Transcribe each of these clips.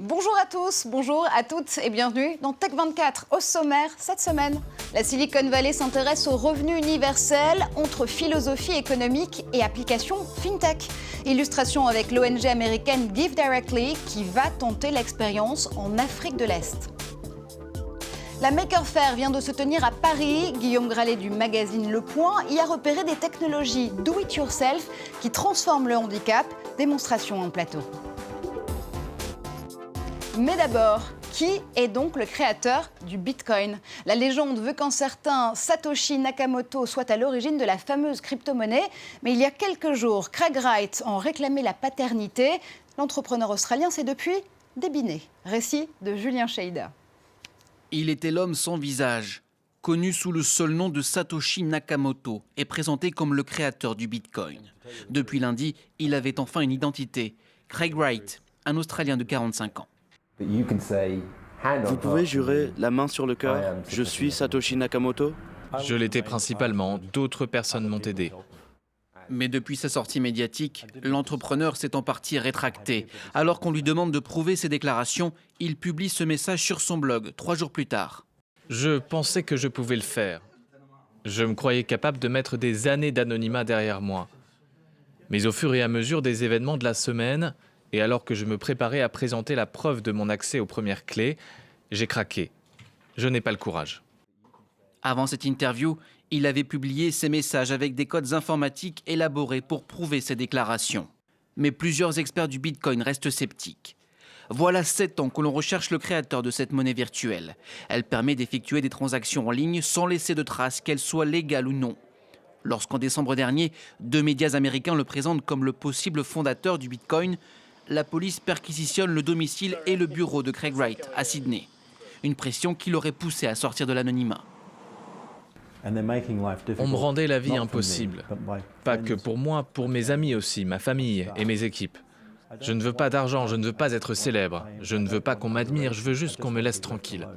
Bonjour à tous, bonjour à toutes et bienvenue dans Tech24. Au sommaire, cette semaine, la Silicon Valley s'intéresse au revenu universel entre philosophie économique et application FinTech. Illustration avec l'ONG américaine Give Directly qui va tenter l'expérience en Afrique de l'Est. La Maker Faire vient de se tenir à Paris. Guillaume Gralet du magazine Le Point y a repéré des technologies do-it-yourself qui transforment le handicap. Démonstration en plateau. Mais d'abord, qui est donc le créateur du Bitcoin? La légende veut qu'un certain Satoshi Nakamoto soit à l'origine de la fameuse crypto-monnaie. Mais il y a quelques jours, Craig Wright en réclamait la paternité. L'entrepreneur australien s'est depuis débiné. Récit de Julien Cheida. Il était l'homme sans visage, connu sous le seul nom de Satoshi Nakamoto et présenté comme le créateur du Bitcoin. Depuis lundi, il avait enfin une identité. Craig Wright, un Australien de 45 ans. Vous pouvez jurer, la main sur le cœur, je suis Satoshi Nakamoto? Je l'étais principalement, d'autres personnes m'ont aidé. Mais depuis sa sortie médiatique, l'entrepreneur s'est en partie rétracté. Alors qu'on lui demande de prouver ses déclarations, il publie ce message sur son blog 3 jours plus tard. Je pensais que je pouvais le faire. Je me croyais capable de mettre des années d'anonymat derrière moi. Mais au fur et à mesure des événements de la semaine, et alors que je me préparais à présenter la preuve de mon accès aux premières clés, j'ai craqué. Je n'ai pas le courage. Avant cette interview, il avait publié ses messages avec des codes informatiques élaborés pour prouver ses déclarations. Mais plusieurs experts du Bitcoin restent sceptiques. Voilà 7 ans que l'on recherche le créateur de cette monnaie virtuelle. Elle permet d'effectuer des transactions en ligne sans laisser de traces, qu'elles soient légales ou non. Lorsqu'en décembre dernier, 2 médias américains le présentent comme le possible fondateur du Bitcoin, la police perquisitionne le domicile et le bureau de Craig Wright à Sydney. Une pression qui l'aurait poussé à sortir de l'anonymat. On me rendait la vie impossible. Pas que pour moi, pour mes amis aussi, ma famille et mes équipes. Je ne veux pas d'argent, je ne veux pas être célèbre. Je ne veux pas qu'on m'admire, je veux juste qu'on me laisse tranquille.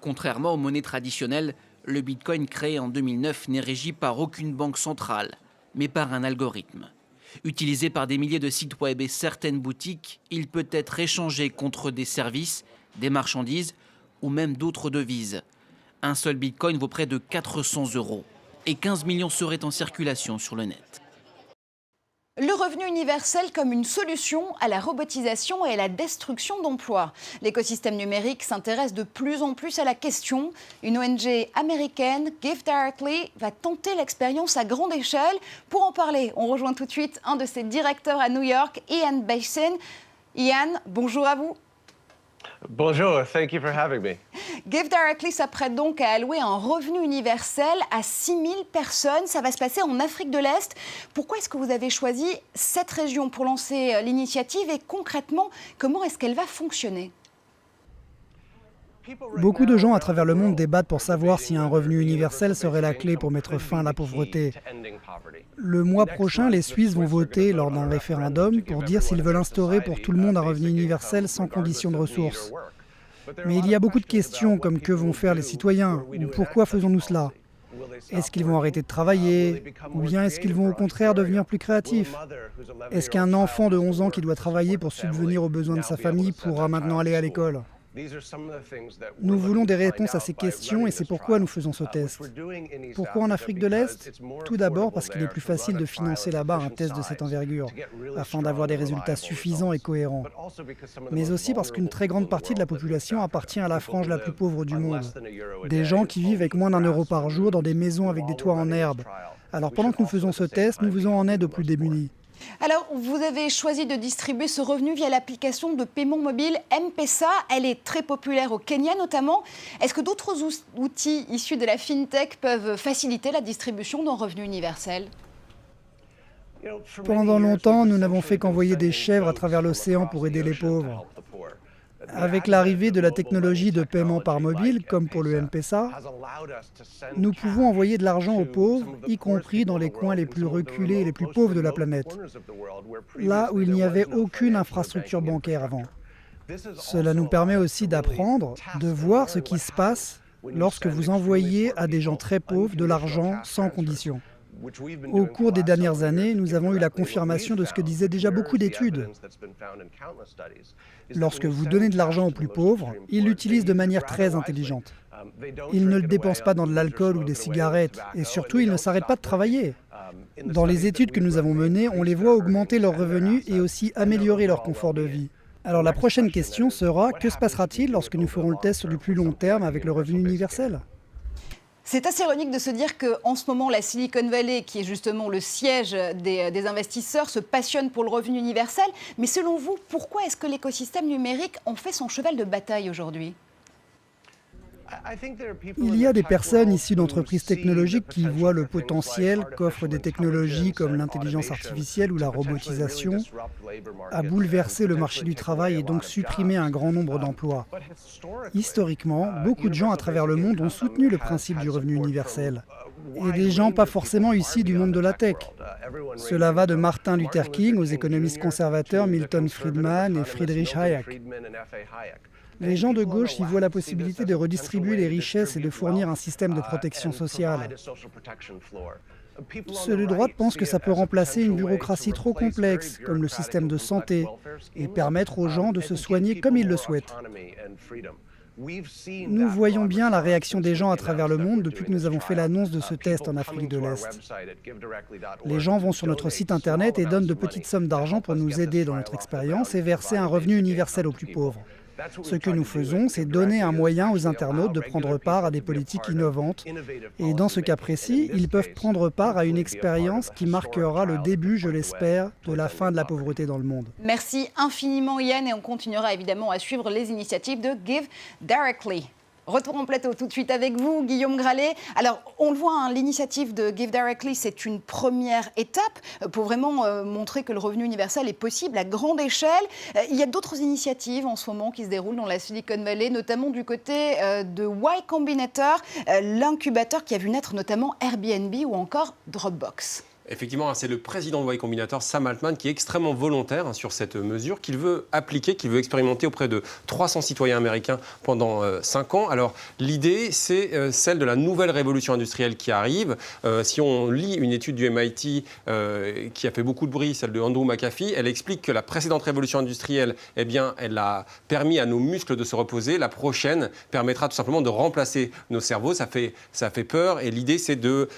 Contrairement aux monnaies traditionnelles, le Bitcoin créé en 2009 n'est régi par aucune banque centrale, mais par un algorithme. Utilisé par des milliers de sites web et certaines boutiques, il peut être échangé contre des services, des marchandises ou même d'autres devises. Un seul bitcoin vaut près de 400 € et 15 millions seraient en circulation sur le net. Le revenu universel comme une solution à la robotisation et à la destruction d'emplois. L'écosystème numérique s'intéresse de plus en plus à la question. Une ONG américaine, Give Directly, va tenter l'expérience à grande échelle. Pour en parler, on rejoint tout de suite un de ses directeurs à New York, Ian Bassin. Ian, bonjour à vous. Bonjour, thank you for having me. Give Directly s'apprête donc à allouer un revenu universel à 6000 personnes. Ça va se passer en Afrique de l'Est. Pourquoi est-ce que vous avez choisi cette région pour lancer l'initiative et concrètement, comment est-ce qu'elle va fonctionner ? Beaucoup de gens à travers le monde débattent pour savoir si un revenu universel serait la clé pour mettre fin à la pauvreté. Le mois prochain, les Suisses vont voter lors d'un référendum pour dire s'ils veulent instaurer pour tout le monde un revenu universel sans condition de ressources. Mais il y a beaucoup de questions comme que vont faire les citoyens ou pourquoi faisons-nous cela ? Est-ce qu'ils vont arrêter de travailler ou bien est-ce qu'ils vont au contraire devenir plus créatifs ? Est-ce qu'un enfant de 11 ans qui doit travailler pour subvenir aux besoins de sa famille pourra maintenant aller à l'école ? Nous voulons des réponses à ces questions et c'est pourquoi nous faisons ce test. Pourquoi en Afrique de l'Est ? Tout d'abord parce qu'il est plus facile de financer là-bas un test de cette envergure, afin d'avoir des résultats suffisants et cohérents. Mais aussi parce qu'une très grande partie de la population appartient à la frange la plus pauvre du monde. Des gens qui vivent avec moins d'1 € par jour dans des maisons avec des toits en herbe. Alors pendant que nous faisons ce test, nous faisons en aide aux plus démunis. Alors, vous avez choisi de distribuer ce revenu via l'application de paiement mobile M-Pesa. Elle est très populaire au Kenya notamment. Est-ce que d'autres outils issus de la FinTech peuvent faciliter la distribution d'un revenu universel ? Pendant longtemps, nous n'avons fait qu'envoyer des chèvres à travers l'océan pour aider les pauvres. Avec l'arrivée de la technologie de paiement par mobile, comme pour le M-Pesa, nous pouvons envoyer de l'argent aux pauvres, y compris dans les coins les plus reculés et les plus pauvres de la planète, là où il n'y avait aucune infrastructure bancaire avant. Cela nous permet aussi d'apprendre, de voir ce qui se passe lorsque vous envoyez à des gens très pauvres de l'argent sans condition. Au cours des dernières années, nous avons eu la confirmation de ce que disaient déjà beaucoup d'études. Lorsque vous donnez de l'argent aux plus pauvres, ils l'utilisent de manière très intelligente. Ils ne le dépensent pas dans de l'alcool ou des cigarettes, et surtout, ils ne s'arrêtent pas de travailler. Dans les études que nous avons menées, on les voit augmenter leurs revenus et aussi améliorer leur confort de vie. Alors la prochaine question sera, que se passera-t-il lorsque nous ferons le test sur du plus long terme avec le revenu universel ? C'est assez ironique de se dire qu'en ce moment, la Silicon Valley, qui est justement le siège des investisseurs, se passionne pour le revenu universel. Mais selon vous, pourquoi est-ce que l'écosystème numérique en fait son cheval de bataille aujourd'hui ? Il y a des personnes issues d'entreprises technologiques qui voient le potentiel qu'offrent des technologies comme l'intelligence artificielle ou la robotisation à bouleverser le marché du travail et donc supprimer un grand nombre d'emplois. Historiquement, beaucoup de gens à travers le monde ont soutenu le principe du revenu universel. Et des gens pas forcément issus du monde de la tech. Cela va de Martin Luther King aux économistes conservateurs Milton Friedman et Friedrich Hayek. Les gens de gauche y voient la possibilité de redistribuer les richesses et de fournir un système de protection sociale. Ceux de droite pensent que ça peut remplacer une bureaucratie trop complexe, comme le système de santé, et permettre aux gens de se soigner comme ils le souhaitent. Nous voyons bien la réaction des gens à travers le monde depuis que nous avons fait l'annonce de ce test en Afrique de l'Est. Les gens vont sur notre site internet et donnent de petites sommes d'argent pour nous aider dans notre expérience et verser un revenu universel aux plus pauvres. Ce que nous faisons, c'est donner un moyen aux internautes de prendre part à des politiques innovantes. Et dans ce cas précis, ils peuvent prendre part à une expérience qui marquera le début, je l'espère, de la fin de la pauvreté dans le monde. Merci infiniment Yann et on continuera évidemment à suivre les initiatives de Give Directly. Retour en plateau tout de suite avec vous, Guillaume Gralet. Alors, on le voit, hein, l'initiative de Give Directly, c'est une première étape pour vraiment montrer que le revenu universel est possible à grande échelle. Il y a d'autres initiatives en ce moment qui se déroulent dans la Silicon Valley, notamment du côté de Y Combinator, l'incubateur qui a vu naître notamment Airbnb ou encore Dropbox. Effectivement, c'est le président de Y Combinator, Sam Altman, qui est extrêmement volontaire sur cette mesure, qu'il veut appliquer, qu'il veut expérimenter auprès de 300 citoyens américains pendant 5 ans. Alors, l'idée, c'est celle de la nouvelle révolution industrielle qui arrive. Si on lit une étude du MIT qui a fait beaucoup de bruit, celle de Andrew McAfee, elle explique que la précédente révolution industrielle, eh bien, elle a permis à nos muscles de se reposer. La prochaine permettra tout simplement de remplacer nos cerveaux. Ça fait peur. Et l'idée, c'est de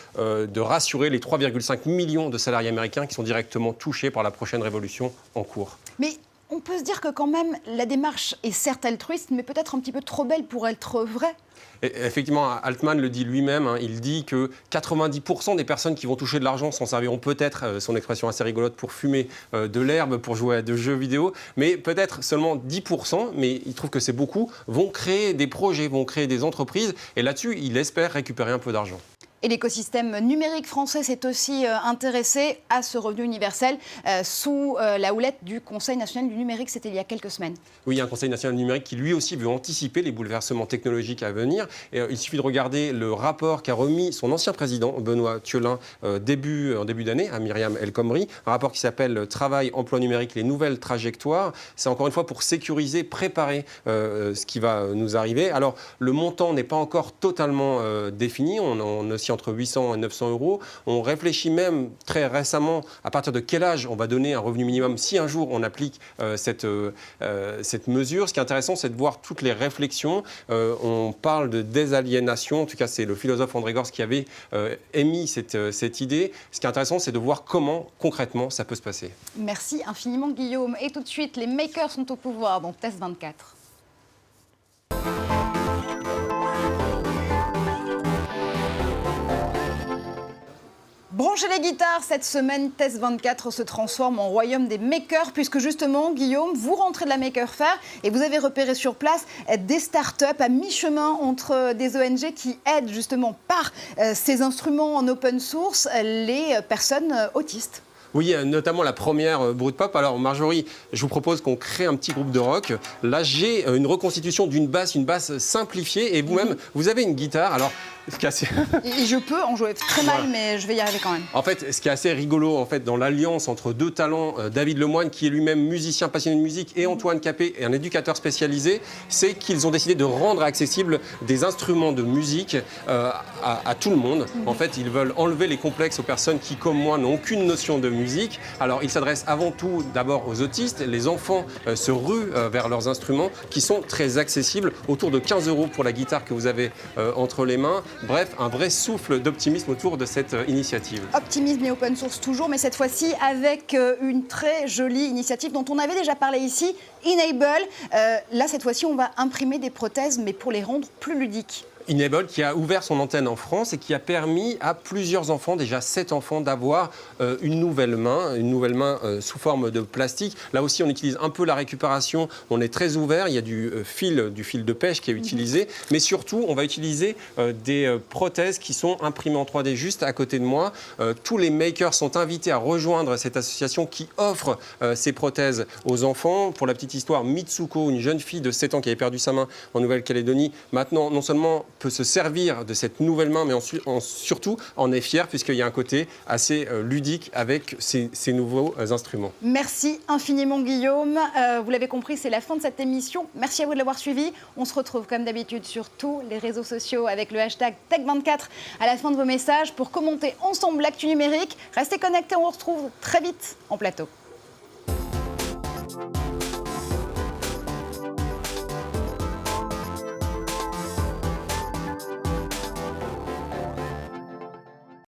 rassurer les 3,5 millions de salariés américains qui sont directement touchés par la prochaine révolution en cours. Mais on peut se dire que quand même, la démarche est certes altruiste, mais peut-être un petit peu trop belle pour être vraie. Et effectivement, Altman le dit lui-même, hein, il dit que 90% des personnes qui vont toucher de l'argent s'en serviront peut-être, son expression assez rigolote, pour fumer de l'herbe, pour jouer à des jeux vidéo, mais peut-être seulement 10%, mais il trouve que c'est beaucoup, vont créer des projets, vont créer des entreprises, et là-dessus, il espère récupérer un peu d'argent. Et l'écosystème numérique français s'est aussi intéressé à ce revenu universel sous la houlette du Conseil national du numérique. C'était il y a quelques semaines. Oui, il y a un Conseil national du numérique qui lui aussi veut anticiper les bouleversements technologiques à venir. Et, il suffit de regarder le rapport qu'a remis son ancien président, Benoît Thielin, en début d'année, à Myriam El Khomri. Un rapport qui s'appelle « Travail, emploi numérique, les nouvelles trajectoires ». C'est encore une fois pour sécuriser, préparer ce qui va nous arriver. Alors, le montant n'est pas encore totalement défini. On oscille entre 800 et 900 euros. On réfléchit même très récemment à partir de quel âge on va donner un revenu minimum si un jour on applique cette mesure. Ce qui est intéressant, c'est de voir toutes les réflexions. On parle de désaliénation. En tout cas, c'est le philosophe André Gorz qui avait émis cette idée. Ce qui est intéressant, c'est de voir comment, concrètement, ça peut se passer. Merci infiniment, Guillaume. Et tout de suite, les makers sont au pouvoir dans Test 24. Branchez les guitares, cette semaine, Test 24 se transforme en royaume des makers, puisque justement, Guillaume, vous rentrez de la Maker Faire et vous avez repéré sur place des startups à mi-chemin entre des ONG qui aident justement par ces instruments en open source les personnes autistes. Oui, notamment la première Brutpop. Alors Marjorie, je vous propose qu'on crée un petit groupe de rock. Là, j'ai une reconstitution d'une basse, une basse simplifiée. Et vous-même, vous avez une guitare. Alors, Ce qui est assez... Et je peux en jouer très mal, mais je vais y arriver quand même. En fait, ce qui est assez rigolo en fait, dans l'alliance entre deux talents, David Lemoine, qui est lui-même musicien passionné de musique, et Antoine Capet, un éducateur spécialisé, c'est qu'ils ont décidé de rendre accessibles des instruments de musique à tout le monde. En fait, ils veulent enlever les complexes aux personnes qui, comme moi, n'ont aucune notion de musique. Alors, ils s'adressent avant tout d'abord aux autistes. Les enfants se ruent vers leurs instruments qui sont très accessibles, autour de 15 € pour la guitare que vous avez entre les mains. Bref, un vrai souffle d'optimisme autour de cette initiative. Optimisme et open source toujours, mais cette fois-ci avec une très jolie initiative dont on avait déjà parlé ici, Enable. Là, cette fois-ci, on va imprimer des prothèses, mais pour les rendre plus ludiques. Enable qui a ouvert son antenne en France et qui a permis à plusieurs enfants, déjà 7 enfants, d'avoir une nouvelle main sous forme de plastique. Là aussi, on utilise un peu la récupération, on est très ouvert, il y a du fil de pêche qui est utilisé, mais surtout, on va utiliser des prothèses qui sont imprimées en 3D juste à côté de moi. Tous les makers sont invités à rejoindre cette association qui offre ces prothèses aux enfants. Pour la petite histoire, Mitsuko, une jeune fille de 7 ans qui avait perdu sa main en Nouvelle-Calédonie, maintenant, non seulement peut se servir de cette nouvelle main, mais surtout en est fier puisqu'il y a un côté assez ludique avec ces nouveaux instruments. Merci infiniment Guillaume. Vous l'avez compris, c'est la fin de cette émission. Merci à vous de l'avoir suivi. On se retrouve comme d'habitude sur tous les réseaux sociaux avec le hashtag Tech24 à la fin de vos messages pour commenter ensemble l'actu numérique. Restez connectés, on vous retrouve très vite en plateau.